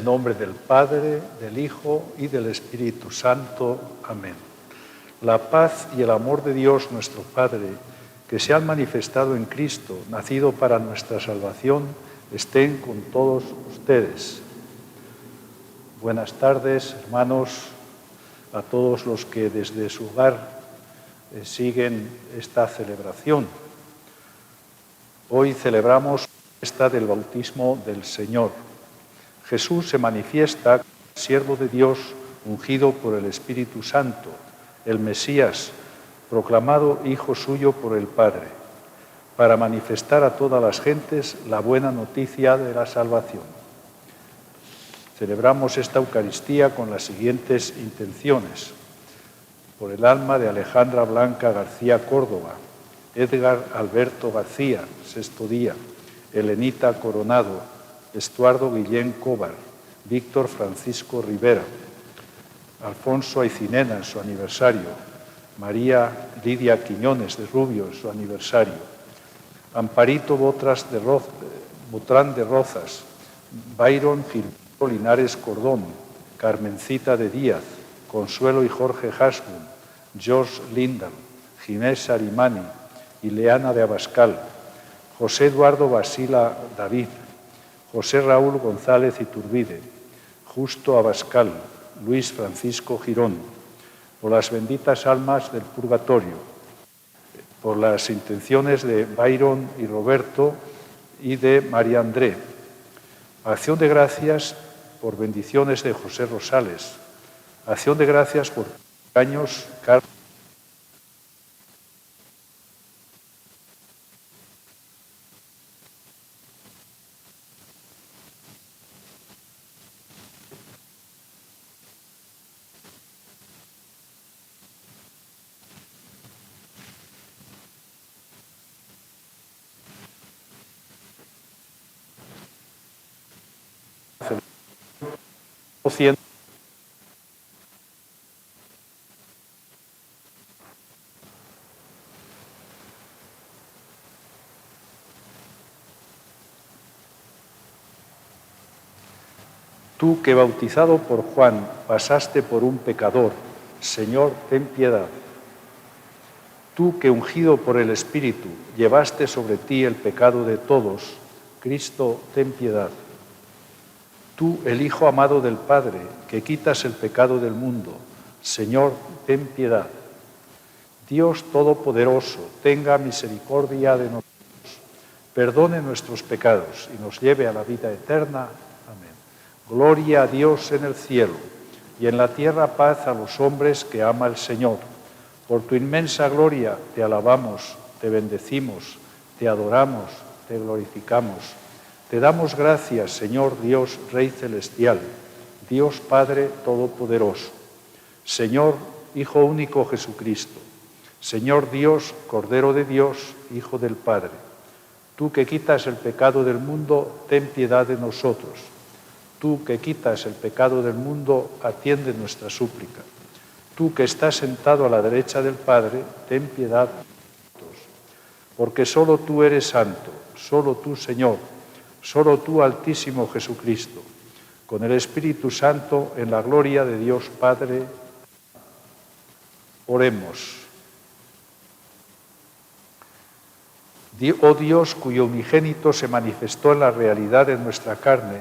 nombre del Padre, del Hijo y del Espíritu Santo. Amén. La paz y el amor de Dios nuestro Padre, que se han manifestado en Cristo, nacido para nuestra salvación, estén con todos ustedes. Buenas tardes, hermanos, a todos los que desde su hogar siguen esta celebración. Hoy celebramos la fiesta del bautismo del Señor. Jesús se manifiesta como siervo de Dios, ungido por el Espíritu Santo, el Mesías, proclamado Hijo suyo por el Padre, para manifestar a todas las gentes la buena noticia de la salvación. Celebramos esta Eucaristía con las siguientes intenciones: por el alma de Alejandra Blanca García Córdoba, Edgar Alberto García, sexto día, Elenita Coronado, Estuardo Guillén Cóvar, Víctor Francisco Rivera, Alfonso Aicinena en su aniversario, María Lidia Quiñones de Rubio en su aniversario, Amparito Botrán de Rozas, Byron Gilberto Linares Cordón, Carmencita de Díaz, Consuelo y Jorge Hasbun, George Lindal, Ginés Arimani, Ileana de Abascal, José Eduardo Basila David, José Raúl González Iturbide, Justo Abascal, Luis Francisco Girón, por las benditas almas del purgatorio, por las intenciones de Byron y Roberto y de María André. Acción de gracias por bendiciones de José Rosales. Acción de gracias por años Carlos. Tú que bautizado por Juan pasaste por un pecador, Señor, ten piedad. Tú que ungido por el Espíritu llevaste sobre ti el pecado de todos, Cristo, ten piedad. Tú, el Hijo amado del Padre, que quitas el pecado del mundo, Señor, ten piedad. Dios Todopoderoso, tenga misericordia de nosotros, perdone nuestros pecados y nos lleve a la vida eterna. Amén. Gloria a Dios en el cielo y en la tierra paz a los hombres que ama el Señor. Por tu inmensa gloria te alabamos, te bendecimos, te adoramos, te glorificamos. Te damos gracias, Señor Dios, Rey celestial, Dios Padre Todopoderoso, Señor Hijo único Jesucristo, Señor Dios, Cordero de Dios, Hijo del Padre. Tú que quitas el pecado del mundo, ten piedad de nosotros. Tú que quitas el pecado del mundo, atiende nuestra súplica. Tú que estás sentado a la derecha del Padre, ten piedad de nosotros. Porque solo tú eres santo, solo tú, Señor, solo tú, Altísimo Jesucristo, con el Espíritu Santo, en la gloria de Dios Padre. Oremos. Oh Dios, cuyo unigénito se manifestó en la realidad de nuestra carne,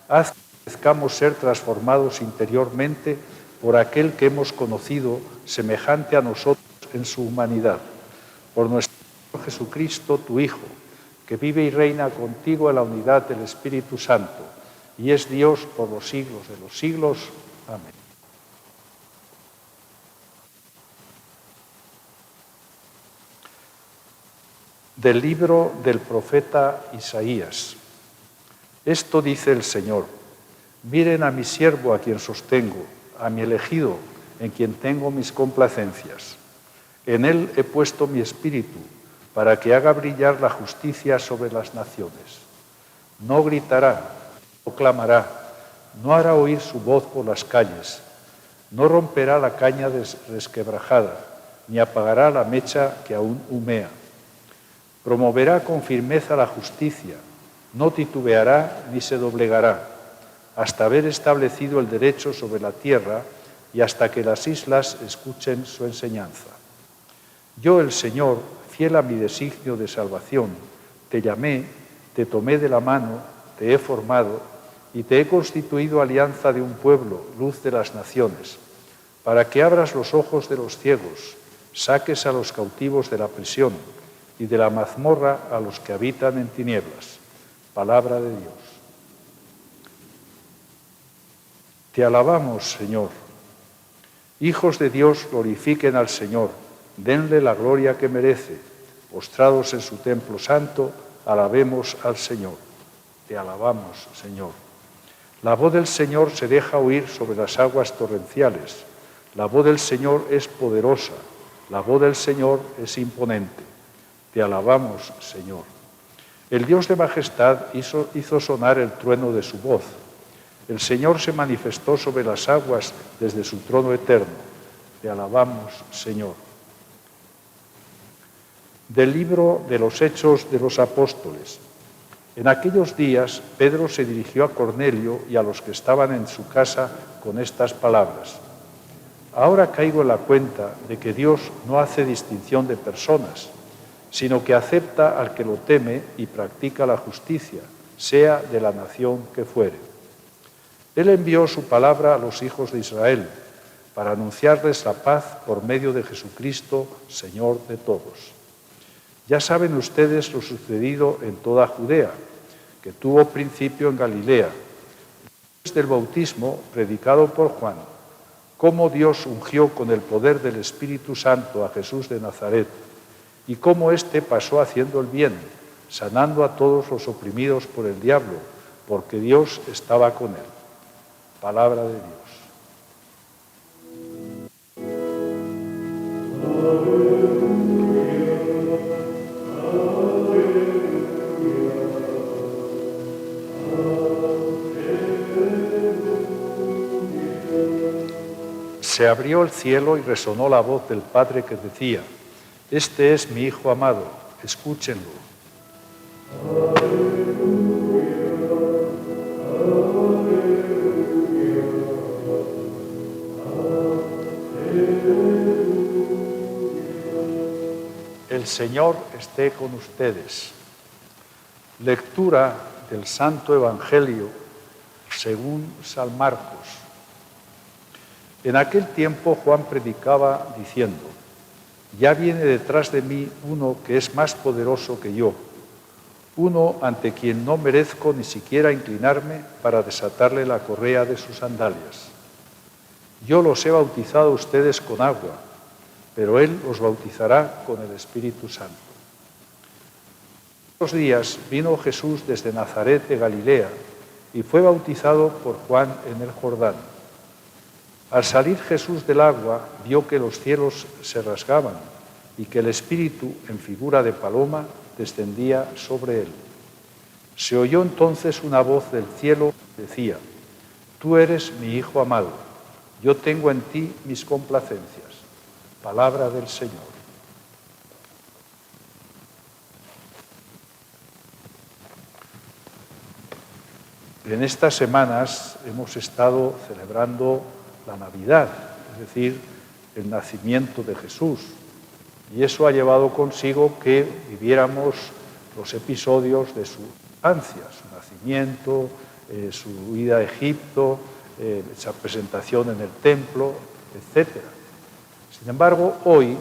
haz que merezcamos ser transformados interiormente por aquel que hemos conocido semejante a nosotros en su humanidad. Por nuestro Señor Jesucristo, tu Hijo, que vive y reina contigo en la unidad del Espíritu Santo, y es Dios por los siglos de los siglos. Amén. Del libro del profeta Isaías. Esto dice el Señor: miren a mi siervo a quien sostengo, a mi elegido en quien tengo mis complacencias. En él he puesto mi espíritu, para que haga brillar la justicia sobre las naciones. No gritará, no clamará, no hará oír su voz por las calles, no romperá la caña resquebrajada, ni apagará la mecha que aún humea. Promoverá con firmeza la justicia, no titubeará ni se doblegará, hasta haber establecido el derecho sobre la tierra y hasta que las islas escuchen su enseñanza. Yo, el Señor, fiel a mi designio de salvación, te llamé, te tomé de la mano, te he formado y te he constituido alianza de un pueblo, luz de las naciones, para que abras los ojos de los ciegos, saques a los cautivos de la prisión y de la mazmorra a los que habitan en tinieblas. Palabra de Dios. Te alabamos, Señor. Hijos de Dios, glorifiquen al Señor, denle la gloria que merece. Postrados en su templo santo, alabemos al Señor. Te alabamos, Señor. La voz del Señor se deja oír sobre las aguas torrenciales. La voz del Señor es poderosa. La voz del Señor es imponente. Te alabamos, Señor. El Dios de majestad hizo sonar el trueno de su voz. El Señor se manifestó sobre las aguas desde su trono eterno. Te alabamos, Señor. Del libro de los Hechos de los Apóstoles. En aquellos días, Pedro se dirigió a Cornelio y a los que estaban en su casa con estas palabras. Ahora caigo en la cuenta de que Dios no hace distinción de personas, sino que acepta al que lo teme y practica la justicia, sea de la nación que fuere. Él envió su palabra a los hijos de Israel para anunciarles la paz por medio de Jesucristo, Señor de todos. Ya saben ustedes lo sucedido en toda Judea, que tuvo principio en Galilea, desde el bautismo predicado por Juan, cómo Dios ungió con el poder del Espíritu Santo a Jesús de Nazaret, y cómo éste pasó haciendo el bien, sanando a todos los oprimidos por el diablo, porque Dios estaba con él. Palabra de Dios. Se abrió el cielo y resonó la voz del Padre que decía: Este es mi Hijo amado, escúchenlo. El Señor esté con ustedes. Lectura del Santo Evangelio según San Marcos. En aquel tiempo Juan predicaba diciendo: Ya viene detrás de mí uno que es más poderoso que yo, uno ante quien no merezco ni siquiera inclinarme para desatarle la correa de sus sandalias. Yo los he bautizado a ustedes con agua, pero Él os bautizará con el Espíritu Santo. Estos días vino Jesús desde Nazaret de Galilea y fue bautizado por Juan en el Jordán. Al salir Jesús del agua, vio que los cielos se rasgaban y que el Espíritu, en figura de paloma, descendía sobre él. Se oyó entonces una voz del cielo que decía: Tú eres mi Hijo amado, yo tengo en ti mis complacencias. Palabra del Señor. En estas semanas hemos estado celebrando la Navidad, es decir, el nacimiento de Jesús. Y eso ha llevado consigo que viviéramos los episodios de su infancia, su nacimiento, su ida a Egipto, esa presentación en el templo, etc. Sin embargo, hoy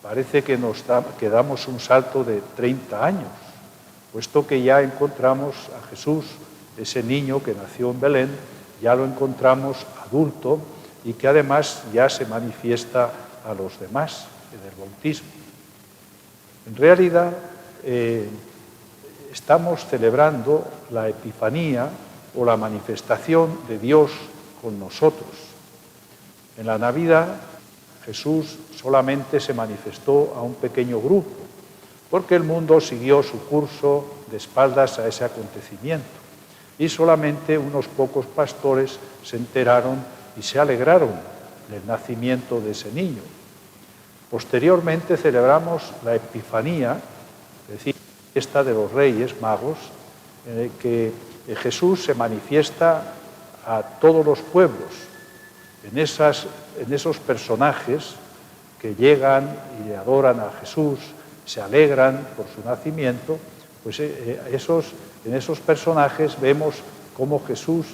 parece que que damos un salto de 30 años, puesto que ya encontramos a Jesús, ese niño que nació en Belén, ya lo encontramos adulto y que además ya se manifiesta a los demás en el bautismo. En realidad, estamos celebrando la Epifanía o la manifestación de Dios con nosotros. En la Navidad, Jesús solamente se manifestó a un pequeño grupo, porque el mundo siguió su curso de espaldas a ese acontecimiento. Y solamente unos pocos pastores se enteraron y se alegraron del nacimiento de ese niño. Posteriormente celebramos la Epifanía, es decir, la fiesta de los Reyes Magos, en el que Jesús se manifiesta a todos los pueblos, en esos personajes que llegan y adoran a Jesús, se alegran por su nacimiento, pues en esos personajes vemos cómo Jesús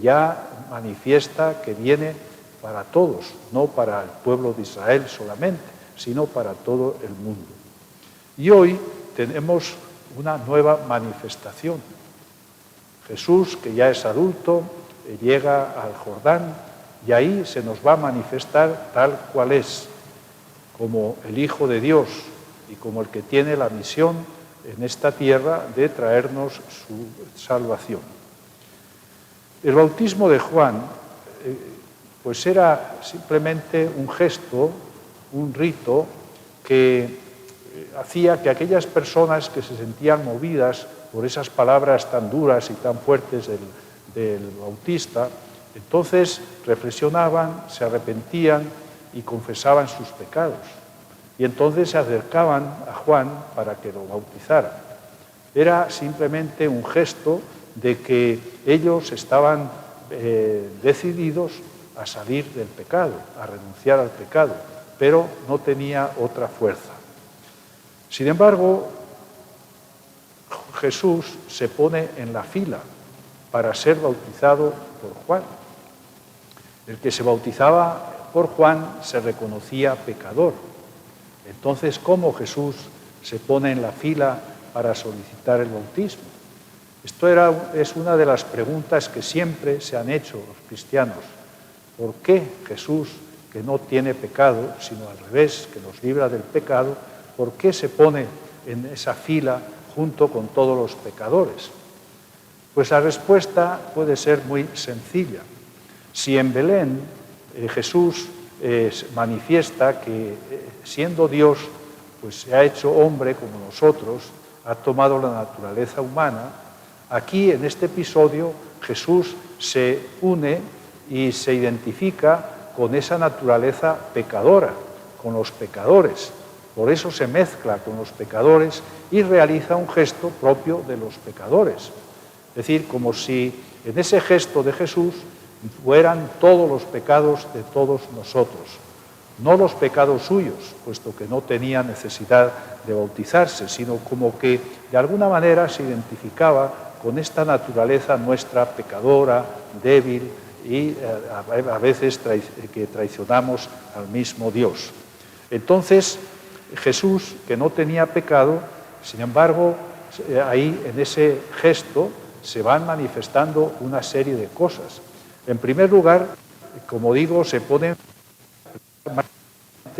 ya manifiesta que viene para todos, no para el pueblo de Israel solamente, sino para todo el mundo. Y hoy tenemos una nueva manifestación. Jesús, que ya es adulto, llega al Jordán y ahí se nos va a manifestar tal cual es, como el Hijo de Dios y como el que tiene la misión en esta tierra de traernos su salvación. El bautismo de Juan pues era simplemente un gesto, un rito que hacía que aquellas personas que se sentían movidas por esas palabras tan duras y tan fuertes del bautista, entonces reflexionaban, se arrepentían y confesaban sus pecados. Y entonces se acercaban a Juan para que lo bautizara. Era simplemente un gesto de que ellos estaban decididos a salir del pecado, a renunciar al pecado, pero no tenía otra fuerza. Sin embargo, Jesús se pone en la fila para ser bautizado por Juan. El que se bautizaba por Juan se reconocía pecador. Entonces, ¿cómo Jesús se pone en la fila para solicitar el bautismo? Esto es una de las preguntas que siempre se han hecho los cristianos. ¿Por qué Jesús, que no tiene pecado, sino al revés, que nos libra del pecado, por qué se pone en esa fila junto con todos los pecadores? Pues la respuesta puede ser muy sencilla. Si en Belén Jesús manifiesta que siendo Dios, pues se ha hecho hombre como nosotros, ha tomado la naturaleza humana, aquí en este episodio Jesús se une y se identifica con esa naturaleza pecadora, con los pecadores. Por eso se mezcla con los pecadores y realiza un gesto propio de los pecadores. Es decir, como si en ese gesto de Jesús fueran todos los pecados de todos nosotros, no los pecados suyos, puesto que no tenía necesidad de bautizarse, sino como que de alguna manera se identificaba con esta naturaleza nuestra pecadora, débil y a veces que traicionamos al mismo Dios. Entonces, Jesús, que no tenía pecado, sin embargo, ahí en ese gesto se van manifestando una serie de cosas. En primer lugar, como digo, se pone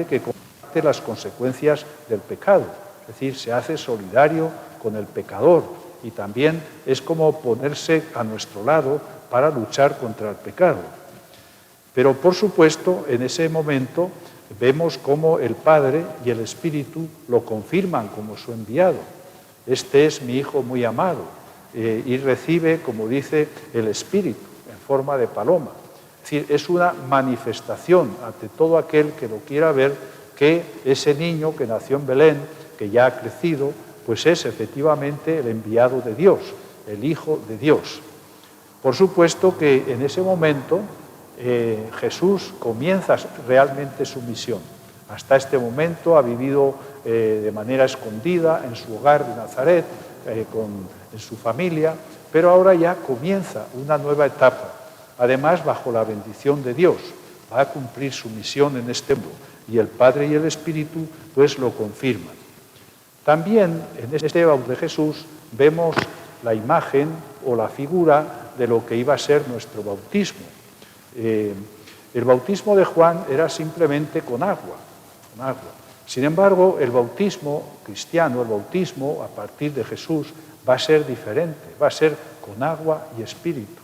que combate las consecuencias del pecado, es decir, se hace solidario con el pecador y también es como ponerse a nuestro lado para luchar contra el pecado. Pero, por supuesto, en ese momento vemos cómo el Padre y el Espíritu lo confirman como su enviado. Este es mi Hijo muy amado, y recibe, como dice el Espíritu, en forma de paloma. Es decir, es una manifestación ante todo aquel que lo quiera ver que ese niño que nació en Belén, que ya ha crecido, pues es efectivamente el enviado de Dios, el Hijo de Dios. Por supuesto que en ese momento Jesús comienza realmente su misión. Hasta este momento ha vivido de manera escondida en su hogar de Nazaret, en su familia, pero ahora ya comienza una nueva etapa. Además, bajo la bendición de Dios, va a cumplir su misión en este mundo y el Padre y el Espíritu pues lo confirman. También en este bautismo de Jesús vemos la imagen o la figura de lo que iba a ser nuestro bautismo. El bautismo de Juan era simplemente con agua. Sin embargo, el bautismo cristiano, el bautismo a partir de Jesús, va a ser diferente, va a ser con agua y espíritu.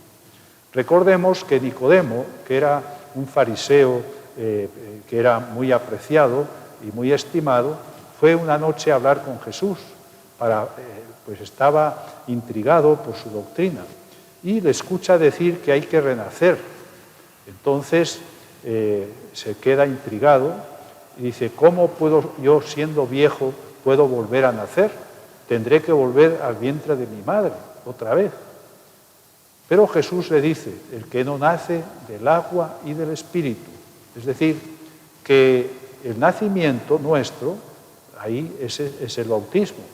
Recordemos que Nicodemo, que era un fariseo que era muy apreciado y muy estimado, fue una noche a hablar con Jesús, pues estaba intrigado por su doctrina y le escucha decir que hay que renacer. Entonces se queda intrigado y dice, ¿cómo puedo yo, siendo viejo, puedo volver a nacer? Tendré que volver al vientre de mi madre otra vez. Pero Jesús le dice, el que no nace del agua y del Espíritu. Es decir, que el nacimiento nuestro, ahí es el bautismo,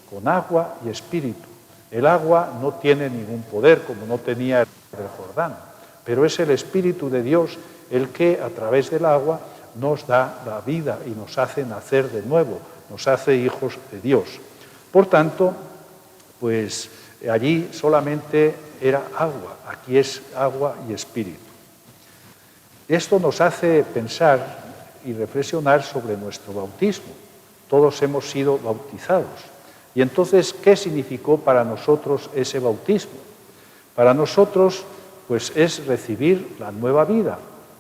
con agua y Espíritu. El agua no tiene ningún poder, como no tenía el Jordán, pero es el Espíritu de Dios el que a través del agua nos da la vida y nos hace nacer de nuevo, nos hace hijos de Dios. Por tanto, pues allí solamente era agua, aquí es agua y Espíritu. Esto nos hace pensar y reflexionar sobre nuestro bautismo. Todos hemos sido bautizados. Y entonces, ¿qué significó para nosotros ese bautismo? Para nosotros, pues es recibir la nueva vida.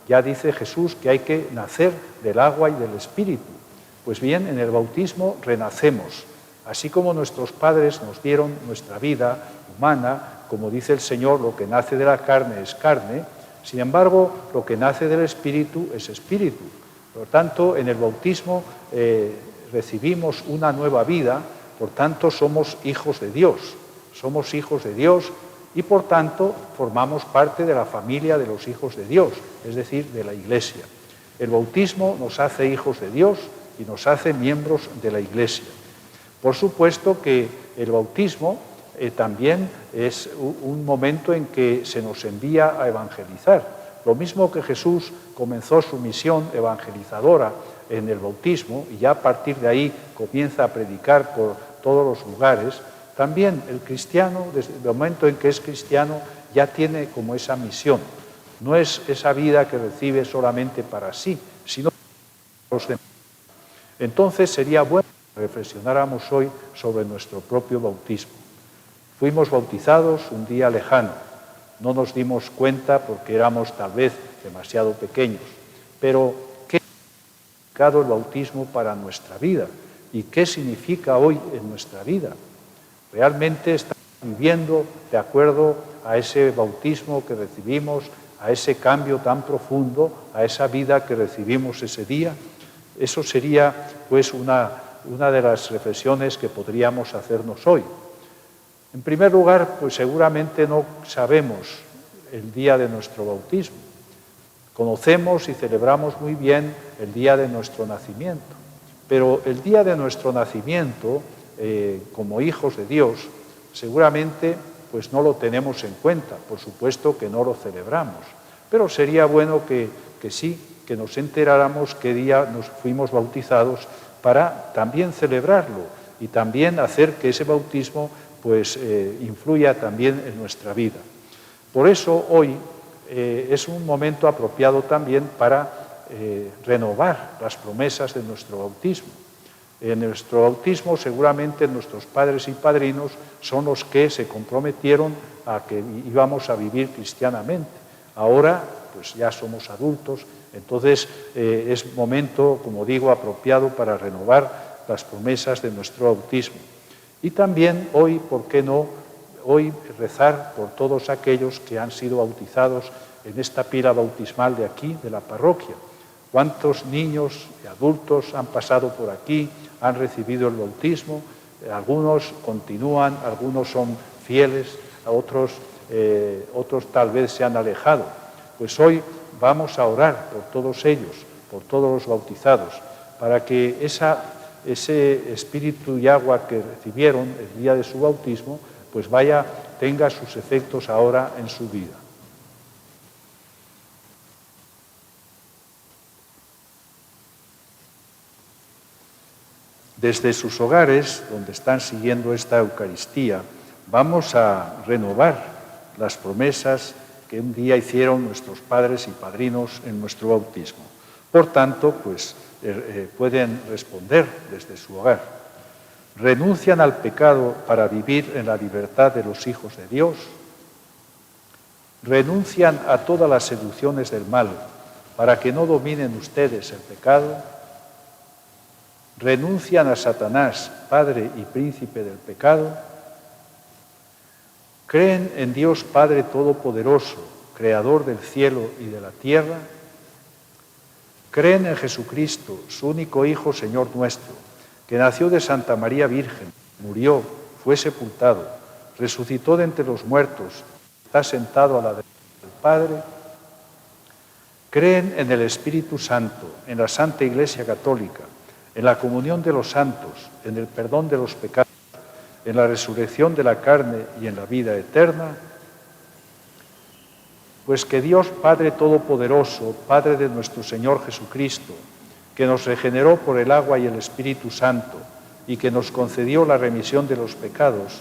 Ya dice Jesús que hay que nacer del agua y del Espíritu. Pues bien, en el bautismo renacemos. Así como nuestros padres nos dieron nuestra vida humana, como dice el Señor, lo que nace de la carne es carne, sin embargo, lo que nace del Espíritu es Espíritu. Por lo tanto, en el bautismo recibimos una nueva vida, por tanto, somos hijos de Dios. Somos hijos de Dios y, por tanto, formamos parte de la familia de los hijos de Dios, es decir, de la Iglesia. El bautismo nos hace hijos de Dios y nos hace miembros de la Iglesia. Por supuesto que el bautismo también es un momento en que se nos envía a evangelizar. Lo mismo que Jesús comenzó su misión evangelizadora en el bautismo y ya a partir de ahí comienza a predicar por todos los lugares, también el cristiano, desde el momento en que es cristiano, ya tiene como esa misión. No es esa vida que recibe solamente para sí, sino para los demás. Entonces sería bueno que reflexionáramos hoy sobre nuestro propio bautismo. Fuimos bautizados un día lejano. No nos dimos cuenta porque éramos tal vez demasiado pequeños. Pero, ¿qué ha significado el bautismo para nuestra vida? ¿Y qué significa hoy en nuestra vida? ¿Realmente estamos viviendo de acuerdo a ese bautismo que recibimos, a ese cambio tan profundo, a esa vida que recibimos ese día? Eso sería pues una de las reflexiones que podríamos hacernos hoy. En primer lugar, pues seguramente no sabemos el día de nuestro bautismo. Conocemos y celebramos muy bien el día de nuestro nacimiento, pero el día de nuestro nacimiento, como hijos de Dios, seguramente pues no lo tenemos en cuenta, por supuesto que no lo celebramos, pero sería bueno que sí, que nos enteráramos qué día nos fuimos bautizados para también celebrarlo y también hacer que ese bautismo pues influya también en nuestra vida. Por eso hoy es un momento apropiado también para renovar las promesas de nuestro bautismo. En nuestro bautismo seguramente nuestros padres y padrinos son los que se comprometieron a que íbamos a vivir cristianamente. Ahora pues ya somos adultos, entonces es momento, como digo, apropiado para renovar las promesas de nuestro bautismo. Y también hoy, ¿por qué no? Hoy rezar por todos aquellos que han sido bautizados en esta pila bautismal de aquí, de la parroquia. ¿Cuántos niños y adultos han pasado por aquí, han recibido el bautismo? Algunos continúan, algunos son fieles, otros tal vez se han alejado. Pues hoy vamos a orar por todos ellos, por todos los bautizados, para que ese espíritu y agua que recibieron el día de su bautismo, pues tenga sus efectos ahora en su vida. Desde sus hogares, donde están siguiendo esta Eucaristía, vamos a renovar las promesas que un día hicieron nuestros padres y padrinos en nuestro bautismo. Por tanto, pues pueden responder desde su hogar. ¿Renuncian al pecado para vivir en la libertad de los hijos de Dios? ¿Renuncian a todas las seducciones del mal para que no dominen ustedes el pecado? ¿Renuncian a Satanás, padre y príncipe del pecado? ¿Creen en Dios Padre Todopoderoso, Creador del cielo y de la tierra? ¿Creen en Jesucristo, su único Hijo, Señor nuestro, que nació de Santa María Virgen, murió, fue sepultado, resucitó de entre los muertos, está sentado a la derecha del Padre, creen en el Espíritu Santo, en la Santa Iglesia Católica, en la comunión de los santos, en el perdón de los pecados, en la resurrección de la carne y en la vida eterna. Pues que Dios Padre Todopoderoso, Padre de nuestro Señor Jesucristo, que nos regeneró por el agua y el Espíritu Santo y que nos concedió la remisión de los pecados,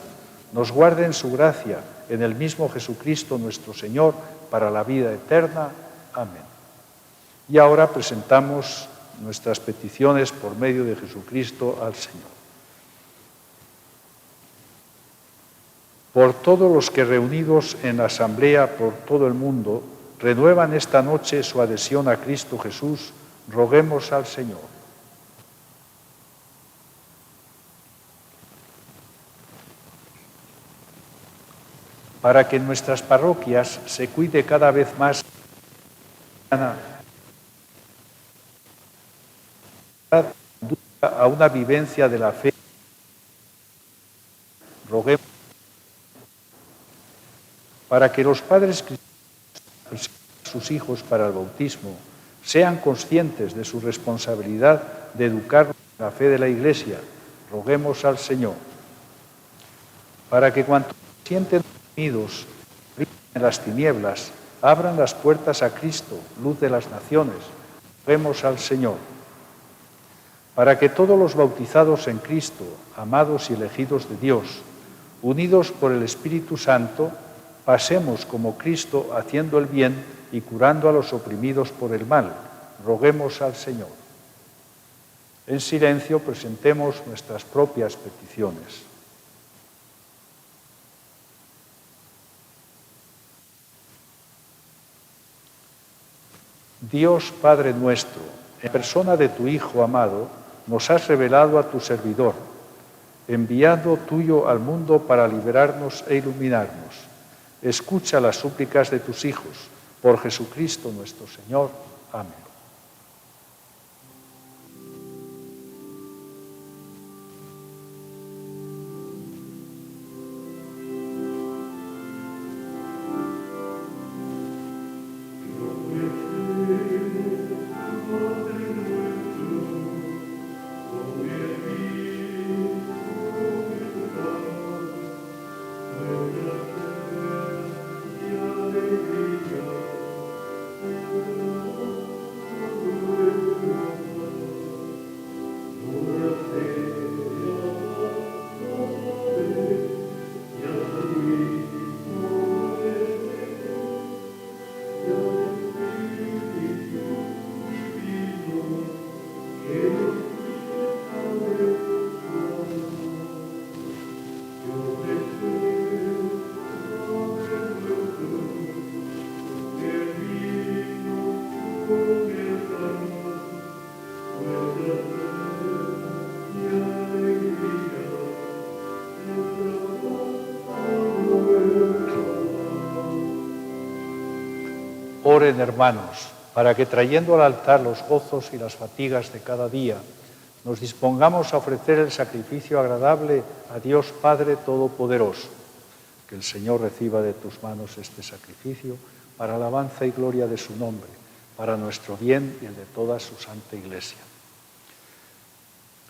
nos guarde en su gracia en el mismo Jesucristo nuestro Señor para la vida eterna. Amén. Y ahora presentamos nuestras peticiones por medio de Jesucristo al Señor. Por todos los que reunidos en la asamblea por todo el mundo renuevan esta noche su adhesión a Cristo Jesús, roguemos al Señor. Para que en nuestras parroquias se cuide cada vez más a una vivencia de la fe, roguemos para que los padres cristianos y sus hijos para el bautismo sean conscientes de su responsabilidad de educar en la fe de la Iglesia, roguemos al Señor. Para que cuantos se sienten unidos en las tinieblas, abran las puertas a Cristo, luz de las naciones, roguemos al Señor. Para que todos los bautizados en Cristo, amados y elegidos de Dios, unidos por el Espíritu Santo, pasemos como Cristo haciendo el bien y curando a los oprimidos por el mal, roguemos al Señor. En silencio presentemos nuestras propias peticiones. Dios Padre nuestro, en persona de tu Hijo amado, nos has revelado a tu servidor, enviado tuyo al mundo para liberarnos e iluminarnos. Escucha las súplicas de tus hijos, por Jesucristo nuestro Señor. Amén. Oren, hermanos, para que trayendo al altar los gozos y las fatigas de cada día, nos dispongamos a ofrecer el sacrificio agradable a Dios Padre Todopoderoso. Que el Señor reciba de tus manos este sacrificio para alabanza y gloria de su nombre, para nuestro bien y el de toda su santa Iglesia.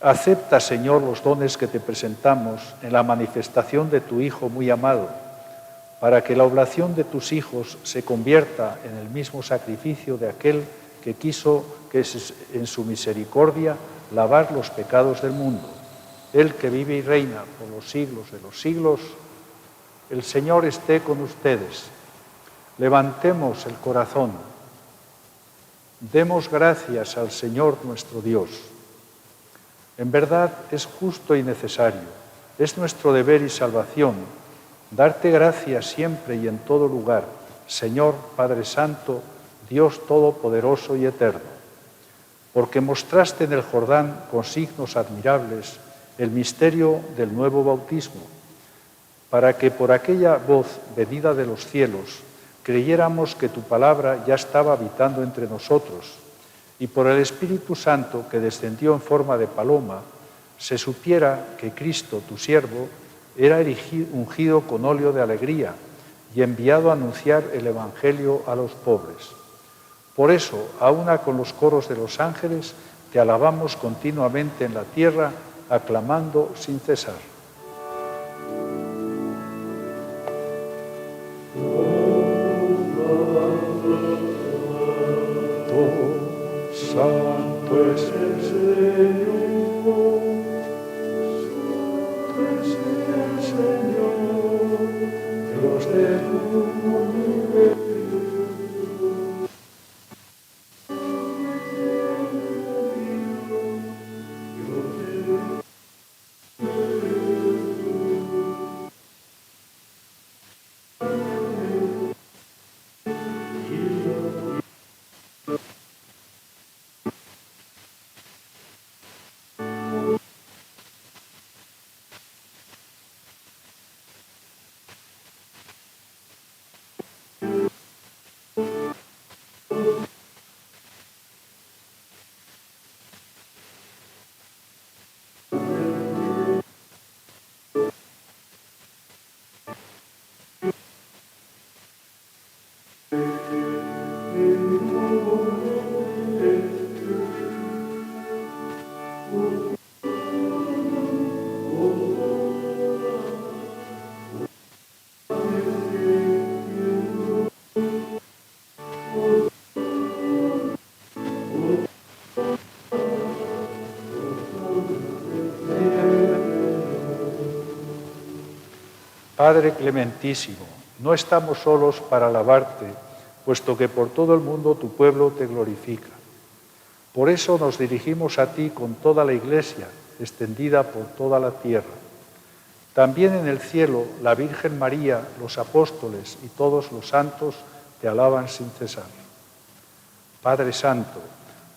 Acepta, Señor, los dones que te presentamos en la manifestación de tu Hijo muy amado, para que la oblación de tus hijos se convierta en el mismo sacrificio de aquel que quiso que en su misericordia lavar los pecados del mundo. Él que vive y reina por los siglos de los siglos, el Señor esté con ustedes. Levantemos el corazón. Demos gracias al Señor nuestro Dios. En verdad es justo y necesario, es nuestro deber y salvación, darte gracias siempre y en todo lugar, Señor Padre Santo, Dios Todopoderoso y Eterno, porque mostraste en el Jordán con signos admirables el misterio del nuevo bautismo, para que por aquella voz venida de los cielos creyéramos que tu palabra ya estaba habitando entre nosotros, y por el Espíritu Santo que descendió en forma de paloma, se supiera que Cristo, tu siervo, era ungido con óleo de alegría, y enviado a anunciar el Evangelio a los pobres. Por eso, a una con los coros de los ángeles, te alabamos continuamente en la tierra, aclamando sin cesar. Santo es el Señor, santo es el Señor, Dios del universo. Padre clementísimo, no estamos solos para alabarte, puesto que por todo el mundo tu pueblo te glorifica. Por eso nos dirigimos a ti con toda la Iglesia, extendida por toda la tierra. También en el cielo, la Virgen María, los apóstoles y todos los santos te alaban sin cesar. Padre Santo,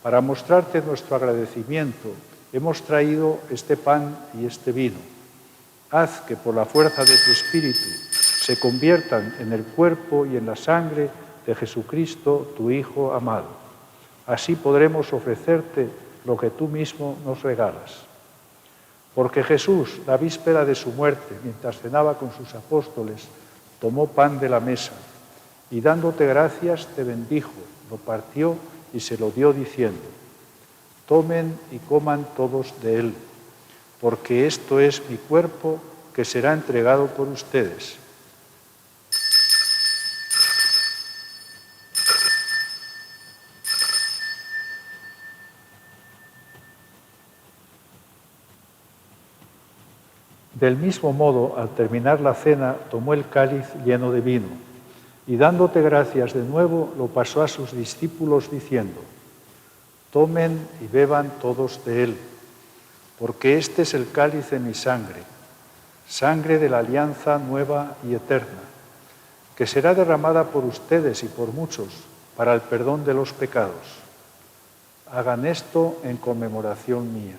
para mostrarte nuestro agradecimiento, hemos traído este pan y este vino. Haz que por la fuerza de tu Espíritu se conviertan en el cuerpo y en la sangre de Jesucristo, tu Hijo amado. Así podremos ofrecerte lo que tú mismo nos regalas. Porque Jesús, la víspera de su muerte, mientras cenaba con sus apóstoles, tomó pan de la mesa y dándote gracias te bendijo, lo partió y se lo dio diciendo: tomen y coman todos de él, porque esto es mi cuerpo que será entregado por ustedes. Del mismo modo, al terminar la cena, tomó el cáliz lleno de vino y dándote gracias de nuevo, lo pasó a sus discípulos diciendo: tomen y beban todos de él, porque este es el cáliz de mi sangre, sangre de la alianza nueva y eterna, que será derramada por ustedes y por muchos para el perdón de los pecados. Hagan esto en conmemoración mía.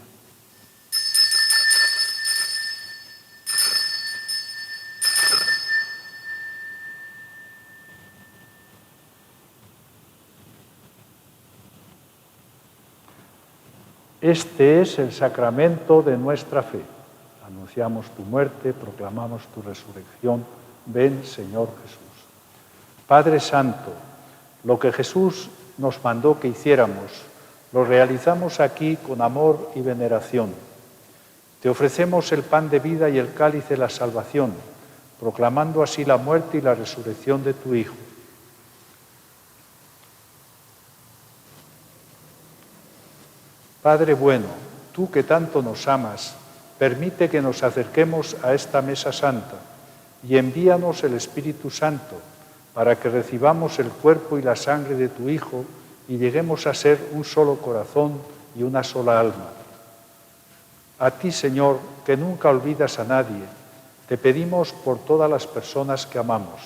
Este es el sacramento de nuestra fe. Anunciamos tu muerte, proclamamos tu resurrección. Ven, Señor Jesús. Padre Santo, lo que Jesús nos mandó que hiciéramos, lo realizamos aquí con amor y veneración. Te ofrecemos el pan de vida y el cáliz de la salvación, proclamando así la muerte y la resurrección de tu Hijo. Padre bueno, tú que tanto nos amas, permite que nos acerquemos a esta mesa santa y envíanos el Espíritu Santo para que recibamos el cuerpo y la sangre de tu Hijo y lleguemos a ser un solo corazón y una sola alma. A ti, Señor, que nunca olvidas a nadie, te pedimos por todas las personas que amamos,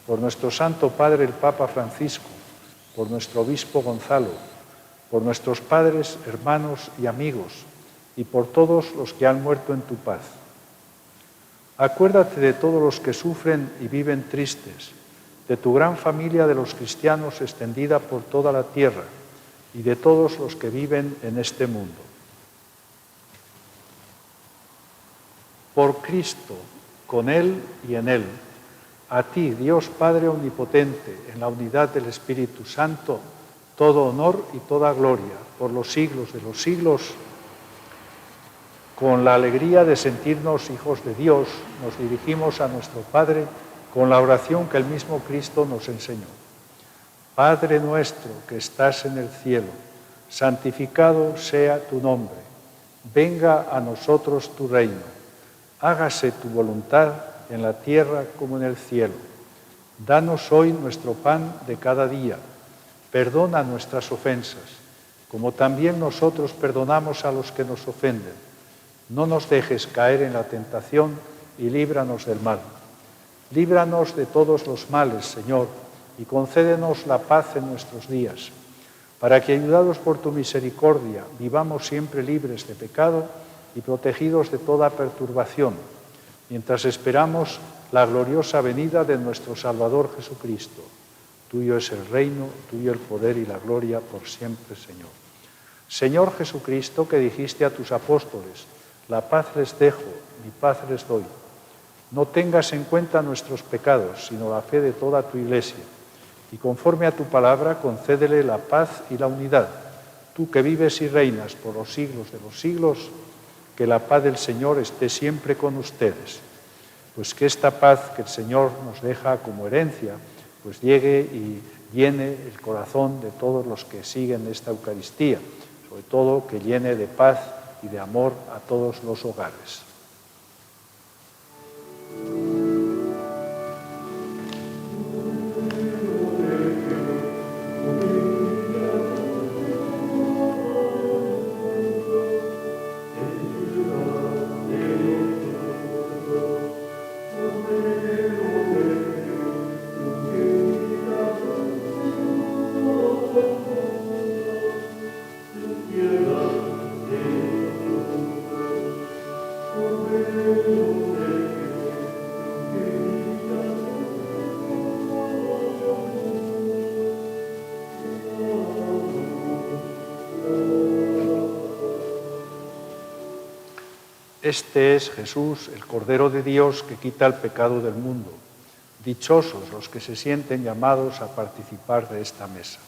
por nuestro Santo Padre el Papa Francisco, por nuestro Obispo Gonzalo, por nuestros padres, hermanos y amigos, y por todos los que han muerto en tu paz. Acuérdate de todos los que sufren y viven tristes, de tu gran familia de los cristianos extendida por toda la tierra, y de todos los que viven en este mundo. Por Cristo, con Él y en Él, A ti, Dios Padre Omnipotente, en la unidad del Espíritu Santo, todo honor y toda gloria por los siglos de los siglos. Con la alegría de sentirnos hijos de Dios, nos dirigimos a nuestro Padre con la oración que el mismo Cristo nos enseñó. Padre nuestro que estás en el cielo, santificado sea tu nombre. Venga a nosotros tu reino. Hágase tu voluntad en la tierra como en el cielo. Danos hoy nuestro pan de cada día. Perdona nuestras ofensas, como también nosotros perdonamos a los que nos ofenden. No nos dejes caer en la tentación y líbranos del mal. Líbranos de todos los males, Señor, y concédenos la paz en nuestros días, para que, ayudados por tu misericordia, vivamos siempre libres de pecado y protegidos de toda perturbación, mientras esperamos la gloriosa venida de nuestro Salvador Jesucristo. Tuyo es el reino, tuyo el poder y la gloria por siempre, Señor. Señor Jesucristo, que dijiste a tus apóstoles, la paz les dejo, mi paz les doy. No tengas en cuenta nuestros pecados, sino la fe de toda tu Iglesia. Y conforme a tu palabra, concédele la paz y la unidad. Tú que vives y reinas por los siglos de los siglos, que la paz del Señor esté siempre con ustedes. Pues que esta paz que el Señor nos deja como herencia, pues llegue y llene el corazón de todos los que siguen esta Eucaristía. Sobre todo que llene de paz y de amor a todos los hogares. Este es Jesús, el Cordero de Dios que quita el pecado del mundo. Dichosos los que se sienten llamados a participar de esta mesa.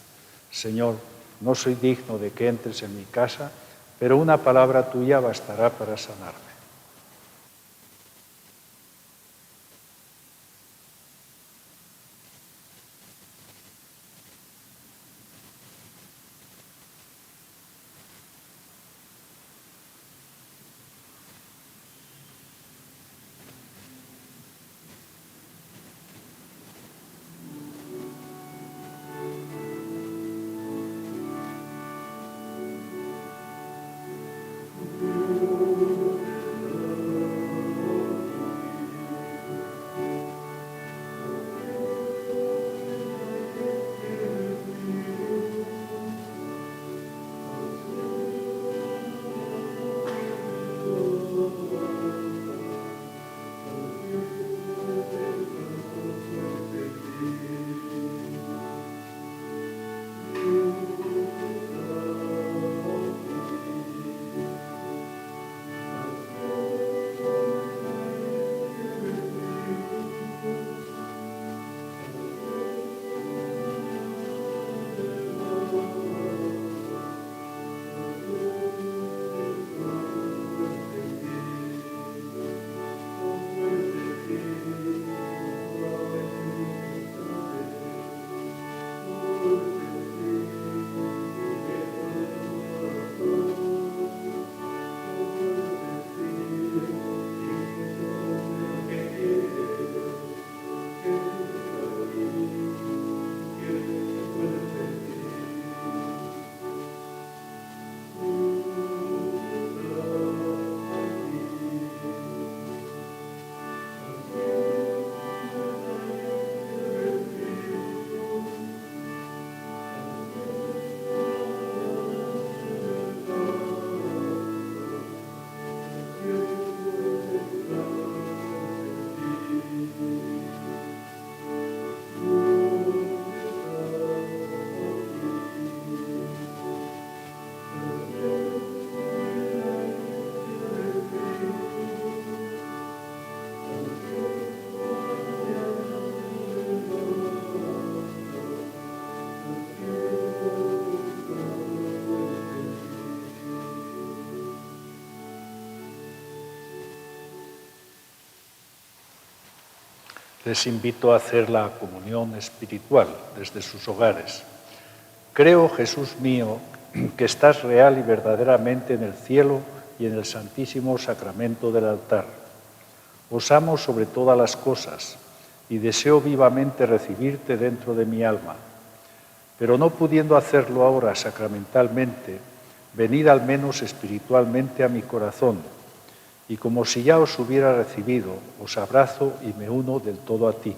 Señor, no soy digno de que entres en mi casa, pero una palabra tuya bastará para sanarme. Les invito a hacer la comunión espiritual desde sus hogares. Creo, Jesús mío, que estás real y verdaderamente en el cielo y en el santísimo sacramento del altar. Os amo sobre todas las cosas y deseo vivamente recibirte dentro de mi alma. Pero no pudiendo hacerlo ahora sacramentalmente, venid al menos espiritualmente a mi corazón, y como si ya os hubiera recibido, os abrazo y me uno del todo a ti.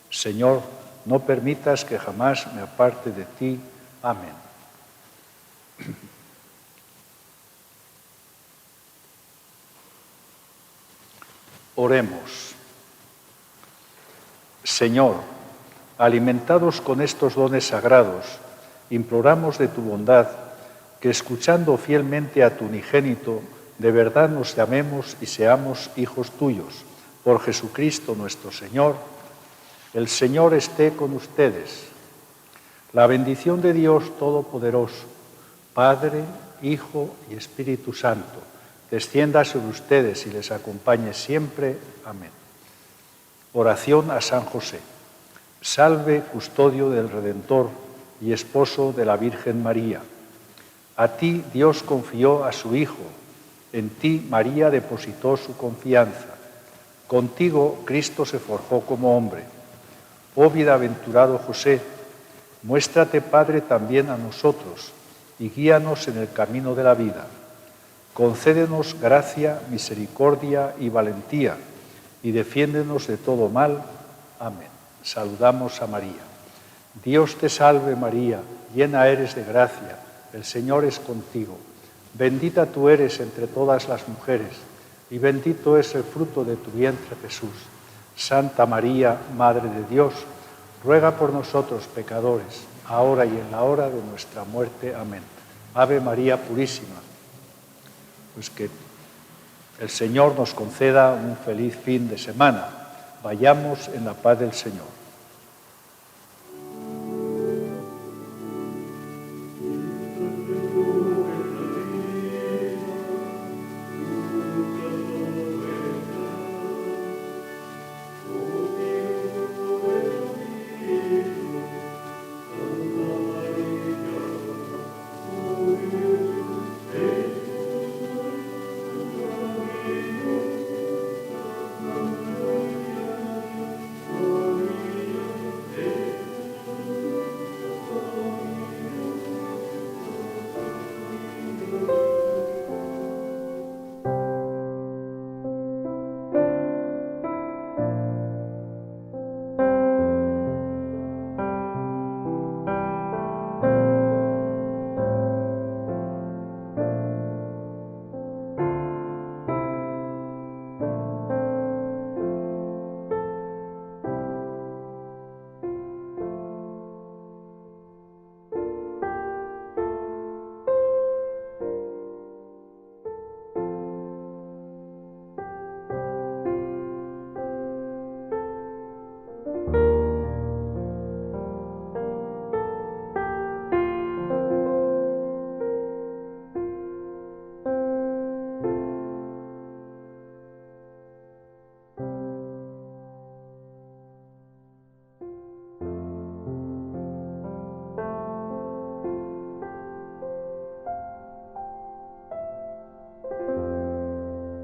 Señor, no permitas que jamás me aparte de ti. Amén. Oremos. Señor, alimentados con estos dones sagrados, imploramos de tu bondad que, escuchando fielmente a tu unigénito, de verdad nos llamemos y seamos hijos tuyos. Por Jesucristo nuestro Señor. El Señor esté con ustedes. La bendición de Dios Todopoderoso, Padre, Hijo y Espíritu Santo, descienda sobre ustedes y les acompañe siempre. Amén. Oración a San José. Salve, custodio del Redentor y esposo de la Virgen María. A ti Dios confió a su Hijo. En ti María depositó su confianza. Contigo Cristo se forjó como hombre. Oh bienaventurado José, muéstrate Padre también a nosotros y guíanos en el camino de la vida. Concédenos gracia, misericordia y valentía y defiéndenos de todo mal. Amén. Saludamos a María. Dios te salve María, llena eres de gracia, el Señor es contigo. Bendita tú eres entre todas las mujeres, y bendito es el fruto de tu vientre, Jesús. Santa María, Madre de Dios, ruega por nosotros pecadores, ahora y en la hora de nuestra muerte. Amén. Ave María Purísima. Pues que el Señor nos conceda un feliz fin de semana. Vayamos en la paz del Señor.